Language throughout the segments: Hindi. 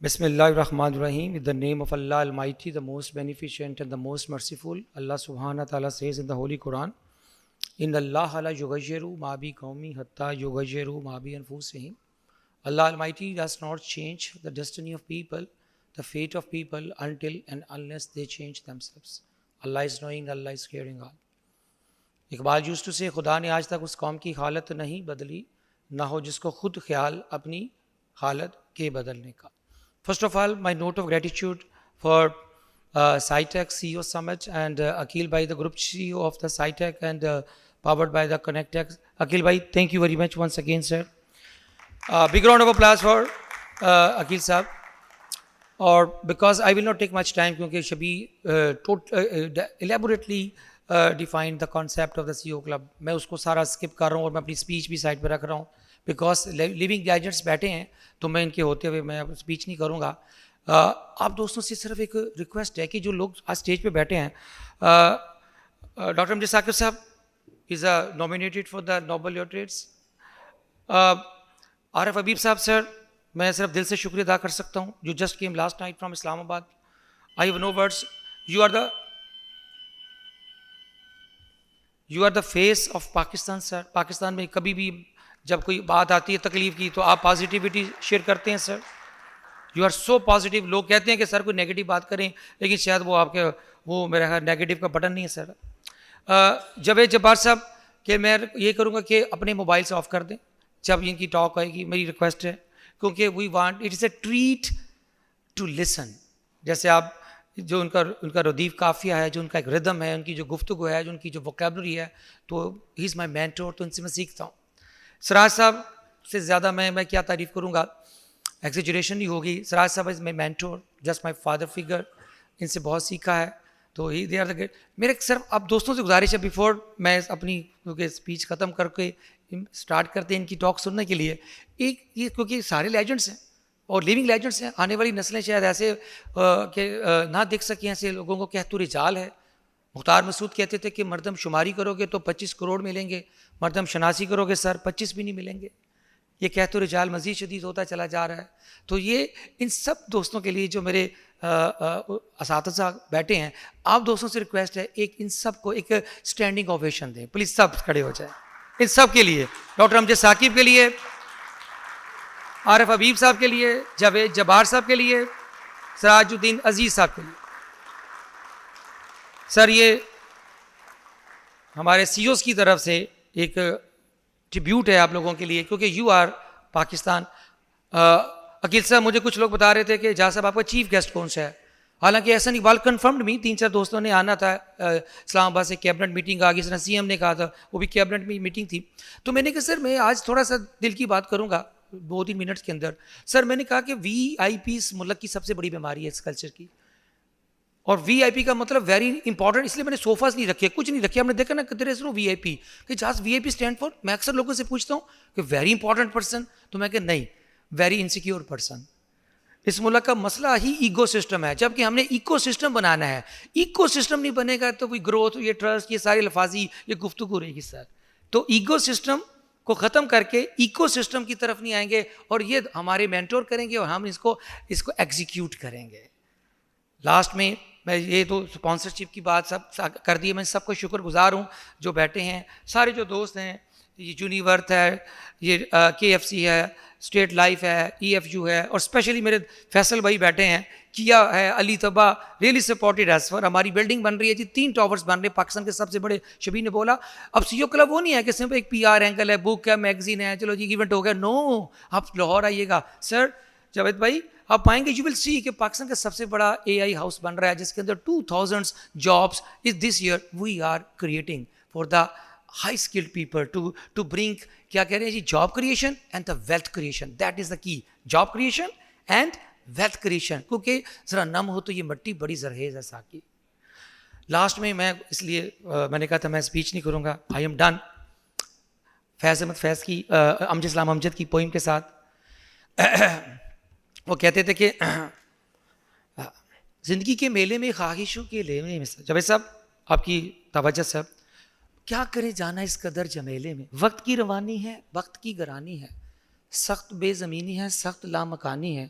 Bismillahirrahmanirrahim. With the name of Allah Almighty, the most beneficent and the most merciful. Allah subhanahu wa ta'ala says in the Holy Quran, Inna Allah la yughayyiru ma bi qawmi hatta yughayyiru ma bi anfusihim. Allah Almighty does not change the destiny of people, the fate of people until and unless they change themselves. Allah is knowing, Allah is hearing all. Iqbal used to say, खुदा ने आज तक उस कौम की हालत नहीं बदली, ना हो जिसको खुद ख्याल अपनी हालत के बदलने का. First of all, my note of gratitude for SciTech CEO Summit and Akil Bhai, the group CEO of the SciTech and powered by the ConnectX. Akil Bhai, thank you very much once again, sir. Big round of applause for Akil Saab. Or because I will not take much time, क्योंकि शबी elaborately defined the concept of the CEO Club. मैं उसको सारा skip कर रहा हूँ और मैं अपनी speech भी side पे रख रहा हूँ. बिकॉज लिविंग लेजेंड्स बैठे हैं तो मैं इनके होते हुए मैं स्पीच नहीं करूँगा. आप दोस्तों से सिर्फ एक रिक्वेस्ट है कि जो लोग आज स्टेज पे बैठे हैं, डॉक्टर अमजद साकिब साहब is nominated for the Nobel laureates. Arif Habib साहब सर, मैं सिर्फ दिल से शुक्रिया अदा कर सकता हूँ, जो just came last night from Islamabad. I have no words. You are the face of Pakistan sir. Pakistan में कभी भी जब कोई बात आती है तकलीफ की तो आप पॉजिटिविटी शेयर करते हैं sir. You are so positive. लोग कहते हैं कि सर कोई नेगेटिव बात करें, लेकिन शायद वो मेरा ख्याल नेगेटिव का बटन नहीं है सर. जावेद जब्बार साहब कि मैं ये करूँगा कि अपने मोबाइल से ऑफ कर दें जब इनकी टॉक आएगी. मेरी रिक्वेस्ट है, क्योंकि we want it is a treat to listen. जैसे आप जो उनका रदीफ काफिया है, जो उनका एक रिदम है, उनकी जो गुफ्तगू है, जो उनकी जो वोकैबुलरी है, तो ही इज़ माई मेंटोर. तो इनसे मैं सीखता हूँ. सराज साहब से ज़्यादा मैं क्या तारीफ़ करूँगा, एक्सेजरेशन ही होगी. सराज साहब is my mentor, just my father figure. इनसे बहुत सीखा है. तो ही दे आर द ग्रेट. मेरे सिर्फ अब दोस्तों से गुजारिश है, बिफोर मैं अपनी क्योंकि स्पीच ख़त्म करके स्टार्ट करते हैं इनकी टॉक सुनने के लिए, एक ये क्योंकि सारे लेजेंड्स हैं और लिविंग लेजेंड्स हैं. आने वाली नस्लें शायद ऐसे ना देख सकें ऐसे लोगों को. कहतुर रिजाल है. मुख्तार मसूद कहते थे कि मर्दम शुमारी करोगे तो 25 करोड़ मिलेंगे, मर्दम शनासी करोगे सर 25 भी नहीं मिलेंगे. ये कहतुर रिजाल मज़ीद शदीद होता चला जा रहा है. तो ये इन सब दोस्तों के लिए जो मेरे असातिज़ा बैठे हैं, आप दोस्तों से रिक्वेस्ट है, एक इन सब को एक स्टैंडिंग ओवेशन दें प्लीज़. सब खड़े हो जाए इन सब के लिए. डॉक्टर अमजद साकिब के लिए, आरिफ हबीब साहब के लिए, जावेद जब्बार साहब के लिए, सिराजुद्दीन अजीज़ साहब के लिए. सर ये हमारे सीईओज़ की तरफ से एक ट्रिब्यूट है आप लोगों के लिए, क्योंकि यू आर पाकिस्तान. अकील साहब, मुझे कुछ लोग बता रहे थे कि जहाँ साहब आपका चीफ गेस्ट कौन सा है. हालांकि ऐसा नहीं, वाल कन्फर्म्ड मी 3-4 दोस्तों ने आना था. इस्लामाबाद से कैबिनेट मीटिंग आ गई, सर सीएम ने कहा था, वो भी कैबिनेट में मीटिंग थी. तो मैंने कहा सर मैं आज थोड़ा सा दिल की बात करूँगा 2-3 मिनट्स के अंदर. सर मैंने कहा कि VIP इस मुल्क की सबसे बड़ी बीमारी है इस कल्चर की. और VIP का मतलब वेरी इंपॉर्टेंट, इसलिए मैंने सोफास नहीं रखे, कुछ नहीं रखे. हमने देखा ना कितने नो VIP कि जस्ट VIP स्टैंड फॉर. मैं अक्सर लोगों से पूछता हूँ कि वेरी इंपॉर्टेंट पर्सन, तो मैं कह नहीं, वेरी इनसिक्योर पर्सन. इस मुल्क का मसला ही इको सिस्टम है, जबकि हमने इको सिस्टम बनाना है. इको सिस्टम नहीं बनेगा तो कोई ग्रोथ, ये ट्रस्ट, ये सारी लफाजी, ये गुफ्तगू रहेगी सर. तो ईगो सिस्टम को ख़त्म करके इको सिस्टम की तरफ नहीं आएंगे, और ये हमारे मेंटोर करेंगे और हम इसको एग्जीक्यूट करेंगे. लास्ट में मैं ये तो स्पॉन्सरशिप की बात सब कर दी. मैं सबको शुक्रगुजार हूँ जो बैठे हैं, सारे जो दोस्त हैं. ये यूनिवर्थ है, ये KFC है, स्टेट लाइफ है, EFU है, और स्पेशली मेरे फैसल भाई बैठे हैं, किया है, अली तबा रियली सपोर्टेड एज फॉर. हमारी बिल्डिंग बन रही है जी, 3 टावर्स बन रहे हैं, पाकिस्तान के सबसे बड़े. शबी ने बोला अब CEO क्लब वो नहीं है कि सिर्फ एक PR एंगल है, बुक है, मैगजीन है, चलो जी इवेंट हो गया. नो, आप लाहौर आइएगा. सर जावेद भाई आप आएंगे, यू विल सी कि पाकिस्तान का सबसे बड़ा AI हाउस बन रहा है, जिसके अंदर 2000 jobs is this year we are creating for the high skilled people to bring, क्या कह रहे हैं जी, job creation and the wealth creation. That is the key, job creation and wealth creation. क्योंकि ज़रा नम हो तो ये मिट्टी बड़ी जरहेज है साकी. लास्ट में मैं इसलिए मैंने कहा था मैं स्पीच नहीं करूँगा. I am done. Faiz Ahmad Faiz की अमजद इस्लाम अमजद की पोइम के साथ. वो कहते थे कि ज़िंदगी के मेले में ख्वाहिशों के लेने में. जब साहब आपकी तवज्जो साहब, क्या करे जाना इस कदर जमेले में, वक्त की रवानी है, वक्त की गरानी है, सख्त बेज़मीनी है, सख्त लामकानी है,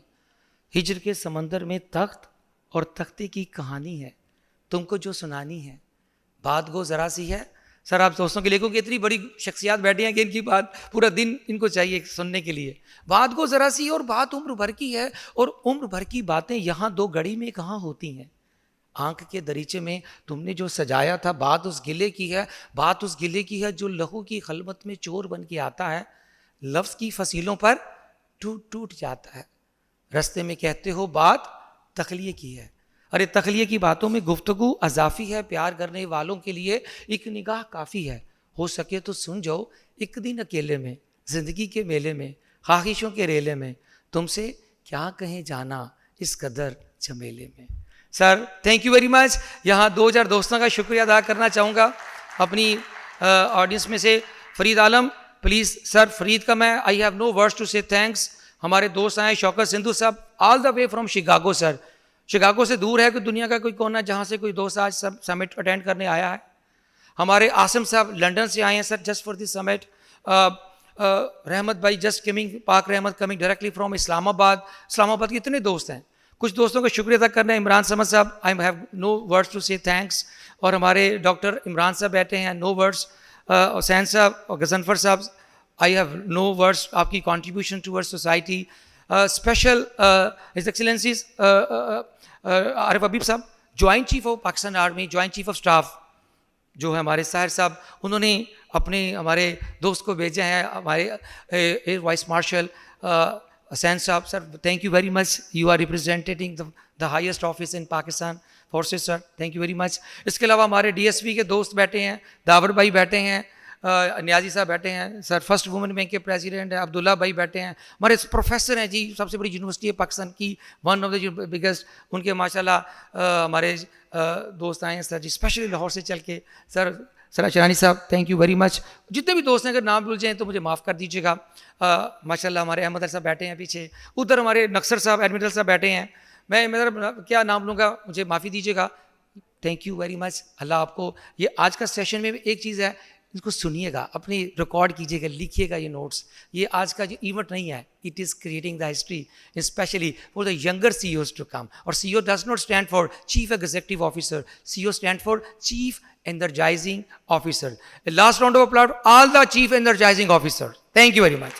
हिजर के समंदर में तख्त और तख्ते की कहानी है, तुमको जो सुनानी है, बात गो ज़रा सी है। सर आप दोस्तों के लिए, क्योंकि इतनी बड़ी शख्सियात बैठे हैं कि इनकी बात पूरा दिन इनको चाहिए सुनने के लिए। बात को ज़रा सी और बात उम्र भर की है, और उम्र भर की बातें यहाँ दो घड़ी में कहाँ होती हैं। आंख के दरीचे में तुमने जो सजाया था, बात उस गिले की है, बात उस गिले की है जो लहू की खलबत में चोर बन के आता है, लफ्ज़ की फसीलों पर टूट टूट जाता है। रस्ते में कहते हो बात तखलिए की है। अरे तखलिए की बातों में गुफ्तगू अजाफी है, प्यार करने वालों के लिए एक निगाह काफ़ी है। हो सके तो सुन जाओ एक दिन अकेले में, ज़िंदगी के मेले में, ख्वाहिशों के रेले में, तुमसे क्या कहें जाना इस कदर झमेले में। Sir thank you very much. यहाँ 2000 दोस्तों का शुक्रिया अदा करना चाहूँगा। अपनी ऑडियंस में से फरीद आलम, प्लीज़ सर, फरीद का मैं I have no words to say thanks. हमारे दोस्त आए Shaukat Sindhu sahab, all the way from Chicago. Sir Chicago से दूर है कि दुनिया का कोई कोना जहाँ से कोई दोस्त आज सब समिट अटेंड करने आया है। हमारे आसिम साहब लंदन से आए हैं sir, just for this summit. रहमत भाई जस्ट कमिंग, पाक रहमत coming directly from Islamabad. Islamabad के इतने दोस्त हैं, कुछ दोस्तों का शुक्रिया अदा करना है। Imran Samad sahab, I have no words to say thanks. और हमारे डॉक्टर इमरान साहब बैठे हैं, नो वर्ड्स। हुसैन साहब और गजनफर साहब, आई हैव नो वर्ड्स, आपकी contribution towards society. Special his excellencies Arif Habib साहब, joint chief of Pakistan army, joint chief of staff जो है हमारे साहिर साहब, उन्होंने अपने हमारे दोस्त को भेजे हैं, हमारे air vice marshal Hussain sahab. Sir thank you very much, you are representing the highest office in Pakistan forces. Sir thank you very much. इसके अलावा हमारे डीएसपी के दोस्त बैठे हैं, दावर भाई बैठे हैं, नियाजी साहब बैठे हैं सर, फर्स्ट वुमेन बैंक के प्रेसिडेंट हैं, अब्दुल्ला भाई बैठे हैं, हमारे प्रोफेसर हैं जी, सबसे बड़ी यूनिवर्सिटी है पाकिस्तान की, वन ऑफ द बिगेस्ट, उनके माशाल्लाह हमारे दोस्त आए हैं सर जी, स्पेशली लाहौर से चल के। सर शरानी साहब थैंक यू वेरी मच। जितने भी दोस्त हैं अगर नाम भूल जाएँ तो मुझे माफ़ कर दीजिएगा। माशाल्लाह हमारे अहमद अली साहब बैठे हैं पीछे, उधर हमारे नक्सर साहब एडमिरल साहब बैठे हैं। मैं मेरा क्या नाम लूँगा, मुझे माफ़ी दीजिएगा। Thank you very much. Allah आपको, ये आज का सेशन में एक चीज़ है, इसको सुनिएगा, अपनी रिकॉर्ड कीजिएगा, लिखिएगा ये नोट्स। ये आज का जो इवेंट नहीं है, it is creating the history specially for the younger CEOs to come. और CEO does not stand for chief executive officer, CEO stand for chief energising officer. Last round of applause all the chief energising officer. Thank you very much.